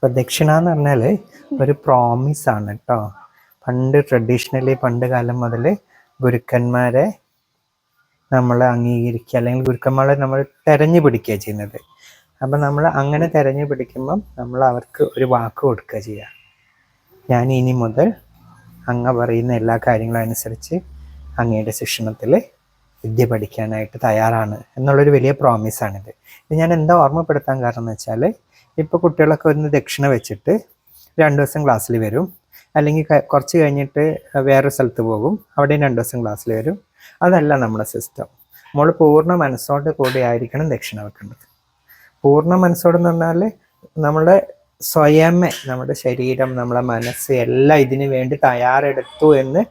അപ്പോൾ ദക്ഷിണ എന്ന് പറഞ്ഞാൽ ഒരു പ്രോമിസാണ് കേട്ടോ. പണ്ട് കാലം മുതൽ ഗുരുക്കന്മാരെ നമ്മൾ അംഗീകരിക്കുക അല്ലെങ്കിൽ ഗുരുക്കന്മാരെ നമ്മൾ തെരഞ്ഞു പിടിക്കുക ചെയ്യുന്നത്. അപ്പം നമ്മൾ അങ്ങനെ തെരഞ്ഞു പിടിക്കുമ്പം നമ്മൾ അവർക്ക് ഒരു വാക്ക് കൊടുക്കുക ചെയ്യുക. ഞാൻ ഇനി മുതൽ അങ്ങ് പറയുന്ന എല്ലാ കാര്യങ്ങളും അനുസരിച്ച് അങ്ങയുടെ ശിക്ഷണത്തിൽ വിദ്യ പഠിക്കാനായിട്ട് തയ്യാറാണ് എന്നുള്ളൊരു വലിയ പ്രോമിസാണിത്. ഇത് ഞാൻ എന്താ ഓർമ്മപ്പെടുത്താൻ കാരണം എന്ന് വെച്ചാൽ, ഇപ്പോൾ കുട്ടികളൊക്കെ ഒന്ന് ദക്ഷിണ വെച്ചിട്ട് 2 ദിവസം ക്ലാസ്സിൽ വരും, അല്ലെങ്കിൽ കുറച്ച് കഴിഞ്ഞിട്ട് വേറെ സ്ഥലത്ത് പോകും, അവിടെയും 2 ദിവസം ക്ലാസ്സിൽ വരും. അതല്ല നമ്മുടെ സിസ്റ്റം. നമ്മൾ പൂർണ്ണ മനസ്സോടെ കൂടി ആയിരിക്കണം ദക്ഷിണ വെക്കേണ്ടത്. പൂർണ്ണ മനസ്സോടെന്ന് പറഞ്ഞാൽ നമ്മുടെ സ്വയമേ നമ്മുടെ ശരീരം, നമ്മളെ മനസ്സ് എല്ലാം ഇതിന് വേണ്ടി തയ്യാറെടുത്തു എന്ന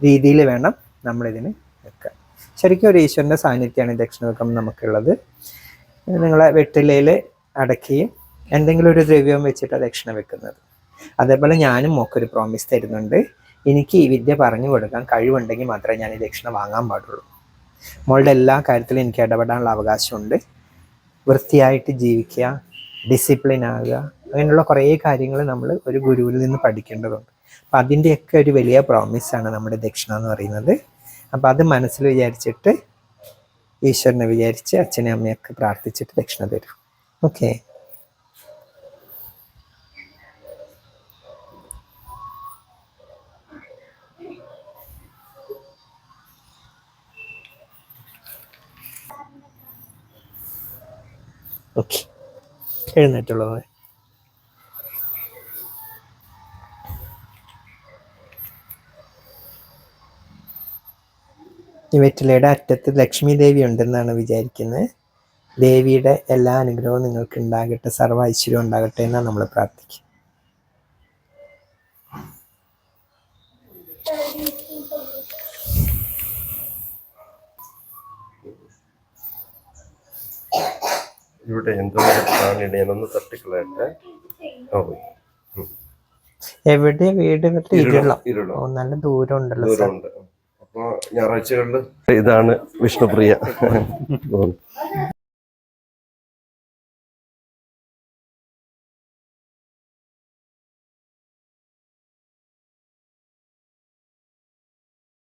രീതിയിൽ വേണം നമ്മളിതിന് വെക്കാൻ. ശരിക്കും ഒരു ഈശ്വരൻ്റെ സാന്നിധ്യമാണ് ഈ ദക്ഷിണ വെക്കുമ്പോൾ നമുക്കുള്ളത്. നിങ്ങളെ വെറ്റിലയിൽ അടക്കുകയും എന്തെങ്കിലും ഒരു ദ്രവ്യം വെച്ചിട്ട് ദക്ഷിണ വെക്കുന്നത്. അതേപോലെ ഞാനും മോക്കൊരു പ്രോമിസ് തരുന്നുണ്ട്, എനിക്ക് ഈ വിദ്യ പറഞ്ഞു കൊടുക്കാൻ കഴിവുണ്ടെങ്കിൽ മാത്രമേ ഞാൻ ഈ ദക്ഷിണ വാങ്ങാൻ പാടുള്ളൂ. മോളുടെ എല്ലാ കാര്യത്തിലും എനിക്ക് ഇടപെടാനുള്ള അവകാശമുണ്ട്. വൃത്തിയായിട്ട് ജീവിക്കുക, ഡിസിപ്ലിൻ ആകുക, അങ്ങനെയുള്ള കുറേ കാര്യങ്ങൾ നമ്മൾ ഒരു ഗുരുവിൽ നിന്ന് പഠിക്കേണ്ടതുണ്ട്. അപ്പം അതിൻ്റെയൊക്കെ ഒരു വലിയ പ്രോമിസാണ് നമ്മുടെ ദക്ഷിണ എന്ന് പറയുന്നത്. അപ്പം അത് മനസ്സിൽ വിചാരിച്ചിട്ട് ഈശ്വരനെ വിചാരിച്ച് അച്ഛനെ അമ്മയൊക്കെ പ്രാർത്ഥിച്ചിട്ട് ദക്ഷിണ തരും. ഓക്കെ. ഓക്കെ, എഴുന്നേറ്റുള്ളത്. ഈ വെറ്റിലയുടെ അറ്റത്ത് ലക്ഷ്മി ദേവി ഉണ്ടെന്നാണ് വിചാരിക്കുന്നത്. ദേവിയുടെ എല്ലാ അനുഗ്രഹവും നിങ്ങൾക്ക് ഉണ്ടാകട്ടെ, സർവ്വ ഐശ്വര്യം ഉണ്ടാകട്ടെ എന്നാണ് നമ്മൾ പ്രാർത്ഥിക്കുക. ഇവിടെ എന്തോ ഒന്ന് തട്ടിക്കളയട്ടെ. എവിടെ വീട്? നല്ല ദൂരം ഉണ്ടല്ലോ. അപ്പൊ ഞായറാഴ്ചകളിൽ ഇതാണ് വിഷ്ണുപ്രിയ.